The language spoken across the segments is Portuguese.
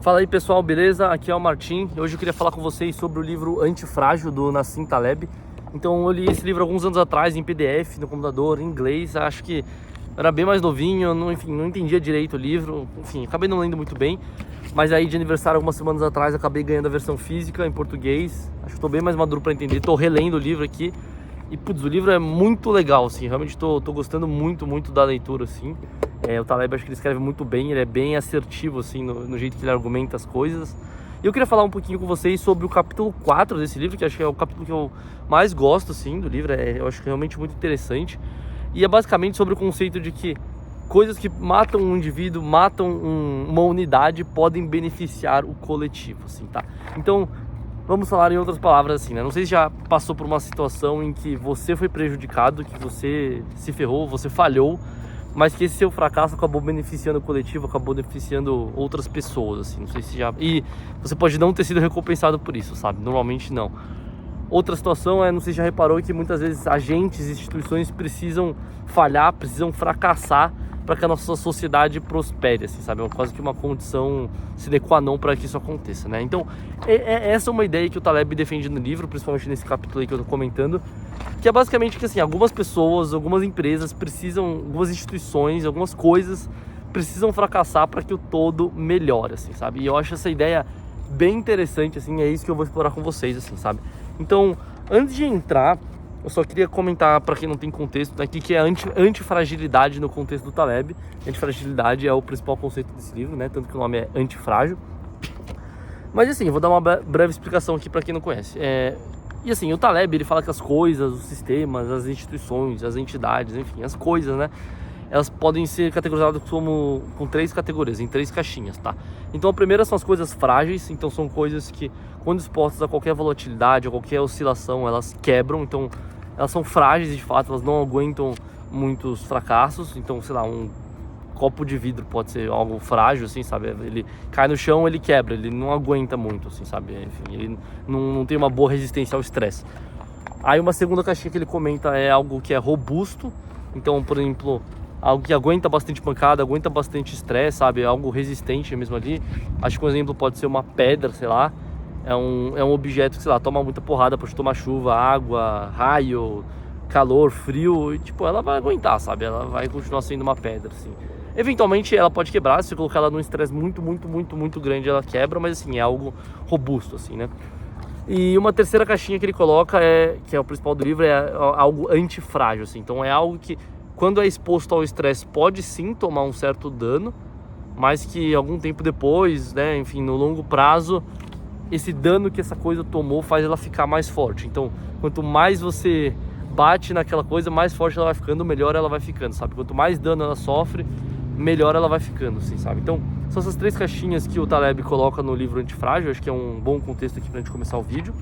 Fala aí pessoal, beleza? Aqui é o Martim. Hoje eu queria falar com vocês sobre o livro Antifrágil do Nassim Taleb. Então eu li esse livro alguns anos atrás em PDF, no computador, em inglês. Acho que era bem mais novinho, não entendia direito o livro. Enfim, acabei não lendo muito bem. Mas aí de aniversário, algumas semanas atrás, acabei ganhando a versão física em português. Acho que estou bem mais maduro para entender. Estou relendo o livro aqui. E putz, o livro é muito legal, assim. Realmente estou gostando muito da leitura, assim. O Taleb, acho que ele escreve muito bem, ele é bem assertivo, assim, no jeito que ele argumenta as coisas. E eu queria falar um pouquinho com vocês sobre o capítulo 4 desse livro, que acho que é o capítulo que eu mais gosto, assim, do livro. Eu acho realmente muito interessante. E é basicamente sobre o conceito de que coisas que matam um indivíduo, matam uma unidade, podem beneficiar o coletivo, assim, tá? Então, vamos falar em outras palavras assim, né? Não sei se já passou por uma situação em que você foi prejudicado, que você se ferrou, você falhou, mas que esse seu fracasso acabou beneficiando o coletivo, acabou beneficiando outras pessoas, assim. Não sei se já... E você pode não ter sido recompensado por isso, sabe? Normalmente não. Outra situação não sei se já reparou que muitas vezes agentes, instituições precisam falhar, precisam fracassar para que a nossa sociedade prospere, assim, sabe? É quase que uma condição sine qua non para que isso aconteça, né? Então, essa é uma ideia que o Taleb defende no livro, principalmente nesse capítulo aí que eu tô comentando, que é basicamente que, assim, algumas pessoas, algumas empresas precisam, algumas instituições, algumas coisas precisam fracassar para que o todo melhore, assim, sabe? E eu acho essa ideia bem interessante, assim, é isso que eu vou explorar com vocês, assim, sabe? Então, antes de entrar, eu só queria comentar, para quem não tem contexto, né, o que é antifragilidade no contexto do Taleb. Antifragilidade é o principal conceito desse livro, né? Tanto que o nome é Antifrágil. Mas assim, eu vou dar uma breve explicação aqui para quem não conhece. E assim, o Taleb, ele fala que as coisas, os sistemas, as instituições, as entidades, enfim, as coisas, né? Elas podem ser categorizadas com três categorias, em três caixinhas, tá? Então a primeira são as coisas frágeis, então são coisas que, quando expostas a qualquer volatilidade, a qualquer oscilação, elas quebram, então elas são frágeis de fato, elas não aguentam muitos fracassos. Então, sei lá, um copo de vidro pode ser algo frágil, assim, sabe? Ele cai no chão, ele quebra, ele não aguenta muito, assim, sabe? Enfim, ele não tem uma boa resistência ao estresse. Aí uma segunda caixinha que ele comenta é algo que é robusto, então, por exemplo, algo que aguenta bastante pancada, aguenta bastante estresse, sabe? Algo resistente mesmo ali. Acho que um exemplo pode ser uma pedra, sei lá. É um objeto que, sei lá, toma muita porrada, pode tomar chuva, água, raio, calor, frio, e tipo, ela vai aguentar, sabe? Ela vai continuar sendo uma pedra, assim. Eventualmente ela pode quebrar, se você colocar ela num estresse muito grande, ela quebra, mas assim, é algo robusto, assim, né? E uma terceira caixinha que ele coloca, que é o principal do livro, é algo antifrágil, assim. Então é algo que, quando é exposto ao estresse, pode sim tomar um certo dano, mas que algum tempo depois, né, enfim, no longo prazo, esse dano que essa coisa tomou faz ela ficar mais forte. Então, quanto mais você bate naquela coisa, mais forte ela vai ficando, melhor ela vai ficando, sabe? Quanto mais dano ela sofre, melhor ela vai ficando, assim, sabe? Então, são essas três caixinhas que o Taleb coloca no livro Antifrágil. Acho que é um bom contexto aqui pra gente começar o vídeo.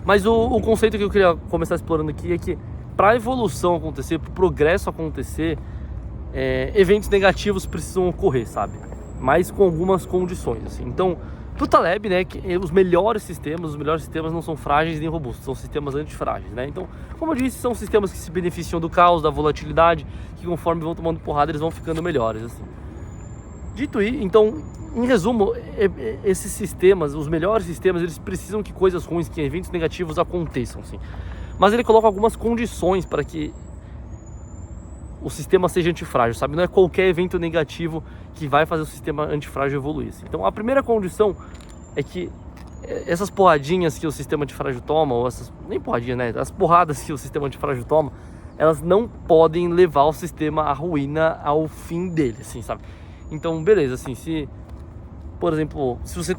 Mas o conceito que eu queria começar explorando aqui é que, para a evolução acontecer, para o progresso acontecer, eventos negativos precisam ocorrer, sabe? Mas com algumas condições, assim. Então, pro Taleb, né, que os melhores sistemas não são frágeis nem robustos, são sistemas antifrágeis, né? Então, como eu disse, são sistemas que se beneficiam do caos, da volatilidade, que conforme vão tomando porrada, eles vão ficando melhores, assim. Dito isso, então, em resumo, esses sistemas, os melhores sistemas, eles precisam que coisas ruins, que eventos negativos aconteçam, assim. Mas ele coloca algumas condições para que o sistema seja antifrágil, sabe? Não é qualquer evento negativo que vai fazer o sistema antifrágil evoluir. Então a primeira condição é que essas porradinhas que o sistema antifrágil toma, ou essas, nem porradinha, né? As porradas que o sistema antifrágil toma, elas não podem levar o sistema à ruína, ao fim dele, assim, sabe? Então, beleza, assim, se, por exemplo, se você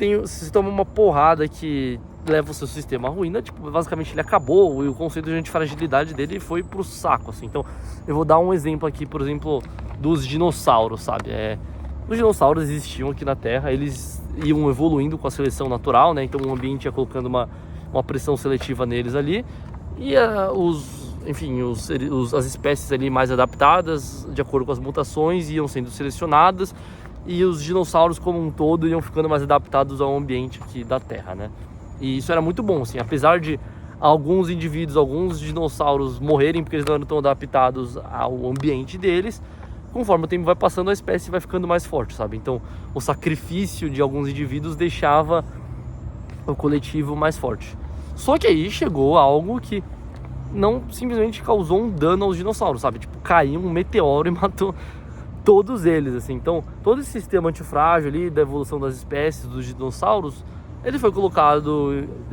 toma uma porrada que leva o seu sistema à ruína, tipo, basicamente ele acabou e o conceito de antifragilidade dele foi pro saco, assim. Então, eu vou dar um exemplo aqui, por exemplo, dos dinossauros, sabe? Os dinossauros existiam aqui na Terra, eles iam evoluindo com a seleção natural, né? Então o ambiente ia colocando uma pressão seletiva neles ali, e as espécies ali mais adaptadas, de acordo com as mutações, iam sendo selecionadas, e os dinossauros como um todo iam ficando mais adaptados ao ambiente aqui da Terra, né? E isso era muito bom, assim, apesar de alguns indivíduos, alguns dinossauros morrerem porque eles não eram tão adaptados ao ambiente deles, conforme o tempo vai passando, a espécie vai ficando mais forte, sabe? Então, o sacrifício de alguns indivíduos deixava o coletivo mais forte. Só que aí chegou algo que não simplesmente causou um dano aos dinossauros, sabe? Tipo, caiu um meteoro e matou todos eles, assim. Então, todo esse sistema antifrágil ali da evolução das espécies, dos dinossauros, ele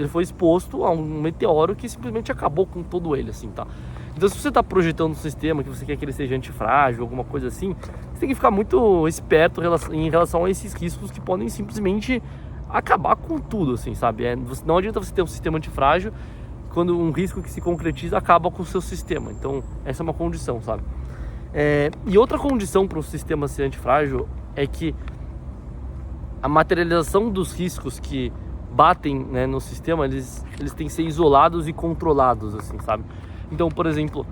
foi exposto a um meteoro que simplesmente acabou com todo ele, assim, tá? Então, se você está projetando um sistema que você quer que ele seja antifrágil, alguma coisa assim, você tem que ficar muito esperto em relação a esses riscos que podem simplesmente acabar com tudo, assim, sabe? Não adianta você ter um sistema antifrágil quando um risco que se concretiza acaba com o seu sistema. Então, essa é uma condição, sabe? E outra condição para um sistema ser antifrágil é que a materialização dos riscos que batem, né, no sistema, eles têm que ser isolados e controlados, assim, sabe? Então, por exemplo,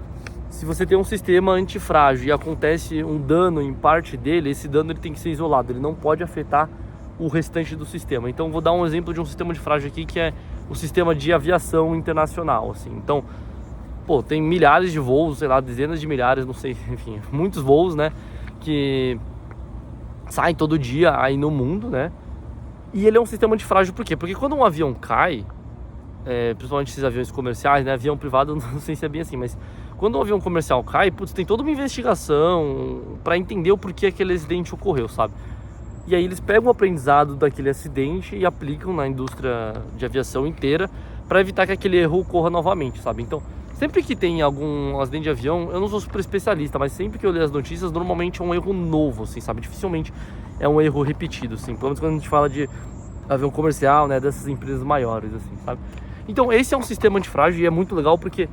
se você tem um sistema antifrágil e acontece um dano em parte dele, esse dano ele tem que ser isolado, ele não pode afetar o restante do sistema. Então, vou dar um exemplo de um sistema antifrágil aqui, que é o sistema de aviação internacional, assim. Então, pô, tem milhares de voos, sei lá, dezenas de milhares, não sei, enfim, muitos voos, né, que saem todo dia aí no mundo, né? E ele é um sistema antifrágil por quê? Porque quando um avião cai, principalmente esses aviões comerciais, né? Avião privado, não sei se é bem assim, mas quando um avião comercial cai, putz, tem toda uma investigação para entender o porquê aquele acidente ocorreu, sabe? E aí eles pegam o aprendizado daquele acidente e aplicam na indústria de aviação inteira para evitar que aquele erro ocorra novamente, sabe? Então, sempre que tem algum acidente de avião, eu não sou super especialista, mas sempre que eu leio as notícias, normalmente é um erro novo, assim, sabe? Dificilmente é um erro repetido, assim. Pelo menos quando a gente fala de avião comercial, né? Dessas empresas maiores, assim, sabe? Então, esse é um sistema antifrágil e é muito legal porque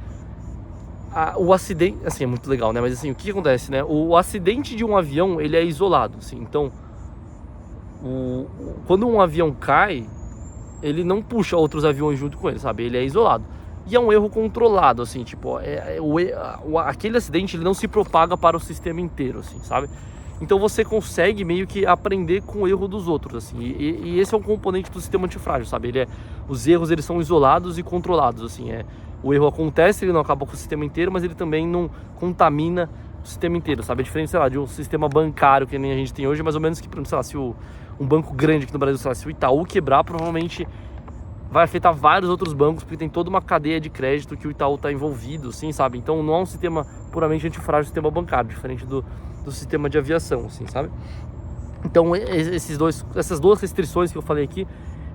o acidente... Assim, é muito legal, né? Mas, assim, o que acontece, né? O acidente de um avião, ele é isolado, assim. Então, quando um avião cai, ele não puxa outros aviões junto com ele, sabe? Ele é isolado. E é um erro controlado, assim, tipo, aquele acidente ele não se propaga para o sistema inteiro, assim, sabe? Então você consegue meio que aprender com o erro dos outros, assim, e esse é um componente do sistema antifrágil, sabe? Os erros eles são isolados e controlados, assim, o erro acontece, ele não acaba com o sistema inteiro, mas ele também não contamina o sistema inteiro, sabe? É diferente, sei lá, de um sistema bancário que nem a gente tem hoje, mais ou menos que, sei lá, se um banco grande aqui no Brasil, sei lá, se o Itaú quebrar, provavelmente vai afetar vários outros bancos, porque tem toda uma cadeia de crédito que o Itaú está envolvido, assim, sabe? Então não é um sistema puramente antifrágil, sistema bancário, diferente do sistema de aviação, assim, sabe? Então essas duas restrições que eu falei aqui,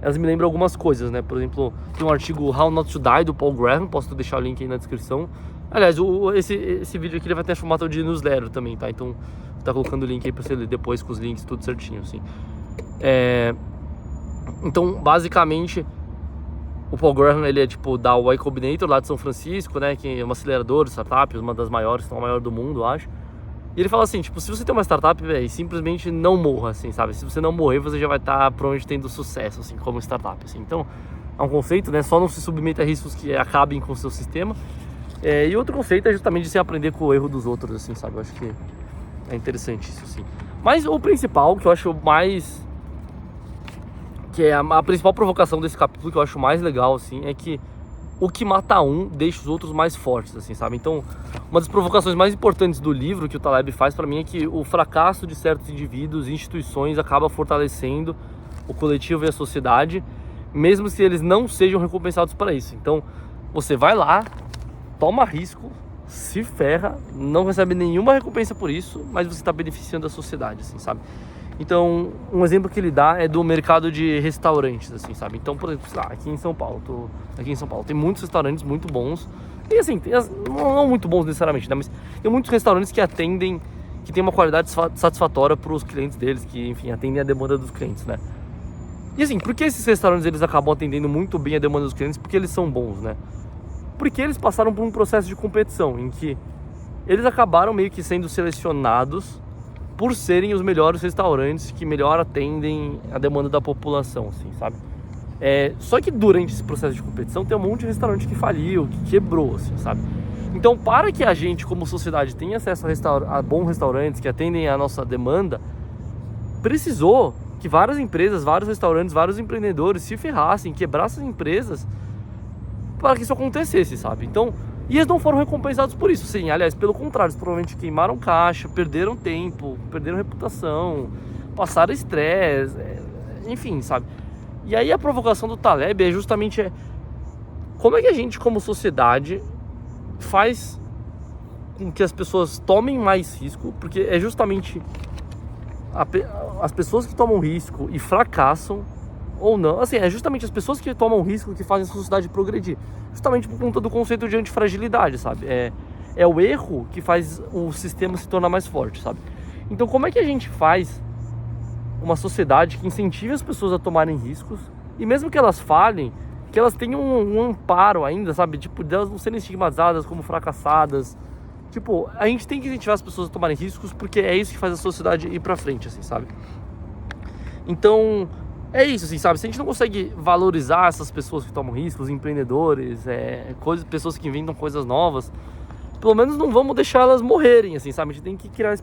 elas me lembram algumas coisas, né? Por exemplo, tem um artigo How Not to Die, do Paul Graham, posso deixar o link aí na descrição. Aliás, esse vídeo aqui ele vai ter formato de newsletter também, tá? Então, tá colocando o link aí pra você ler depois com os links, tudo certinho, assim. Então, basicamente, o Paul Graham, ele é tipo da Y Combinator lá de São Francisco, né? Que é uma aceleradora de startups, uma das maiores, a maior do mundo, eu acho. E ele fala assim, tipo, se você tem uma startup, velho, simplesmente não morra, assim, sabe? Se você não morrer, você já vai estar provavelmente tendo sucesso, assim, como startup, assim. Então, é um conceito, né? Só não se submeta a riscos que acabem com o seu sistema. E outro conceito é justamente de você aprender com o erro dos outros, assim, sabe? Eu acho que é interessante isso, assim. Mas o principal, que eu acho mais... Que é a principal provocação desse capítulo, que eu acho mais legal, assim, é que o que mata um deixa os outros mais fortes, assim, sabe? Então, uma das provocações mais importantes do livro que o Taleb faz pra mim é que o fracasso de certos indivíduos e instituições acaba fortalecendo o coletivo e a sociedade, mesmo se eles não sejam recompensados para isso. Então, você vai lá, toma risco, se ferra, não recebe nenhuma recompensa por isso, mas você está beneficiando a sociedade, assim, sabe? Então, um exemplo que ele dá é do mercado de restaurantes, assim, sabe? Então, por exemplo, aqui em São Paulo, tem muitos restaurantes muito bons. E assim, não muito bons necessariamente, né? Mas tem muitos restaurantes que atendem, que tem uma qualidade satisfatória para os clientes deles, que, enfim, atendem a demanda dos clientes, né? E assim, por que esses restaurantes eles acabam atendendo muito bem a demanda dos clientes? Porque eles são bons, né? Porque eles passaram por um processo de competição, em que eles acabaram meio que sendo selecionados por serem os melhores restaurantes que melhor atendem a demanda da população, assim, sabe? Só que durante esse processo de competição tem um monte de restaurante que faliu, que quebrou, assim, sabe? Então, para que a gente, como sociedade, tenha acesso a bons restaurantes que atendem a nossa demanda, precisou que várias empresas, vários restaurantes, vários empreendedores se ferrassem, quebrassem empresas para que isso acontecesse, sabe? Então, E eles não foram recompensados por isso, sim. Aliás, pelo contrário, eles provavelmente queimaram caixa, perderam tempo, perderam reputação, passaram estresse, enfim, sabe? E aí a provocação do Taleb é justamente como é que a gente, como sociedade, faz com que as pessoas tomem mais risco, porque é justamente as pessoas que tomam risco e fracassam ou não, assim, é justamente as pessoas que tomam risco que fazem a sociedade progredir, justamente por conta do conceito de antifragilidade, sabe? É o erro que faz o sistema se tornar mais forte, sabe? Então como é que a gente faz uma sociedade que incentive as pessoas a tomarem riscos e mesmo que elas falhem, que elas tenham um amparo ainda, sabe? Tipo, delas não serem estigmatizadas como fracassadas. Tipo, a gente tem que incentivar as pessoas a tomarem riscos porque é isso que faz a sociedade ir pra frente, assim, sabe? Então, é isso, assim, sabe? Se a gente não consegue valorizar essas pessoas que tomam riscos, empreendedores, pessoas que inventam coisas novas, pelo menos não vamos deixar elas morrerem, assim, sabe? A gente tem que criar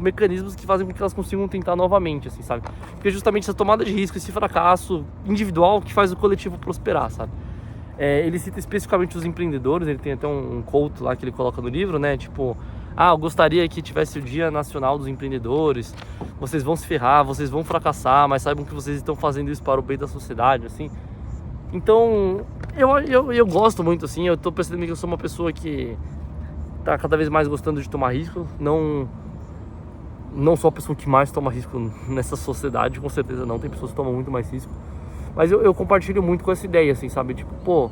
mecanismos que fazem com que elas consigam tentar novamente, assim, sabe? Porque justamente essa tomada de risco, esse fracasso individual que faz o coletivo prosperar, sabe? Ele cita especificamente os empreendedores, ele tem até um quote lá que ele coloca no livro, né? Tipo, eu gostaria que tivesse o Dia Nacional dos Empreendedores, vocês vão se ferrar, vocês vão fracassar, mas saibam que vocês estão fazendo isso para o bem da sociedade, assim. Então, eu gosto muito, assim, eu tô percebendo que eu sou uma pessoa que tá cada vez mais gostando de tomar risco, não sou a pessoa que mais toma risco nessa sociedade, com certeza não, tem pessoas que tomam muito mais risco. Mas eu compartilho muito com essa ideia, assim, sabe? Tipo, pô,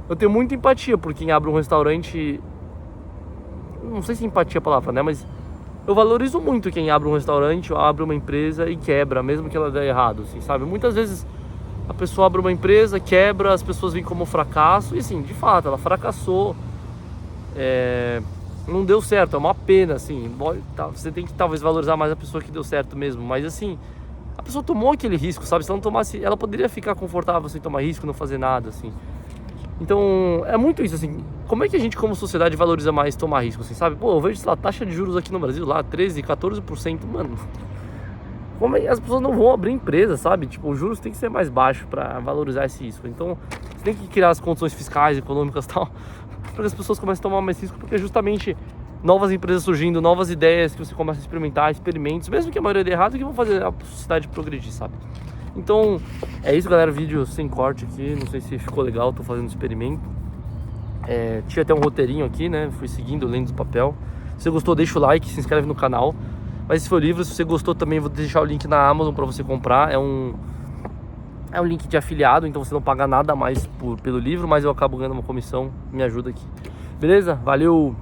eu tenho muita empatia por quem abre um restaurante. Não sei se empatia é a palavra, né? Mas eu valorizo muito quem abre um restaurante ou abre uma empresa e quebra, mesmo que ela dê errado, assim, sabe? Muitas vezes a pessoa abre uma empresa, quebra, as pessoas veem como fracasso e, assim, de fato, ela fracassou. Não deu certo, é uma pena, assim. Você tem que talvez valorizar mais a pessoa que deu certo mesmo, mas, assim, a pessoa tomou aquele risco, sabe? Se ela não tomasse, ela poderia ficar confortável sem tomar risco, não fazer nada, assim. Então, é muito isso, assim. Como é que a gente, como sociedade, valoriza mais tomar risco, assim, sabe? Pô, eu vejo, sei lá, taxa de juros aqui no Brasil, lá, 13%, 14%, mano. Como as pessoas não vão abrir empresa, sabe? Tipo, os juros tem que ser mais baixo pra valorizar esse risco. Então, você tem que criar as condições fiscais, econômicas e tal, para que as pessoas comecem a tomar mais risco, porque justamente novas empresas surgindo, novas ideias que você começa a experimentar, experimentos, mesmo que a maioria dê errado, que vão fazer a sociedade progredir, sabe? Então, é isso, galera, vídeo sem corte aqui, não sei se ficou legal, tô fazendo um experimento. Tinha até um roteirinho aqui, né, fui seguindo, lendo do papel. Se você gostou, deixa o like, se inscreve no canal. Mas esse foi o livro, se você gostou também, vou deixar o link na Amazon pra você comprar. É um link de afiliado, então você não paga nada mais pelo livro, mas eu acabo ganhando uma comissão, me ajuda aqui. Beleza? Valeu!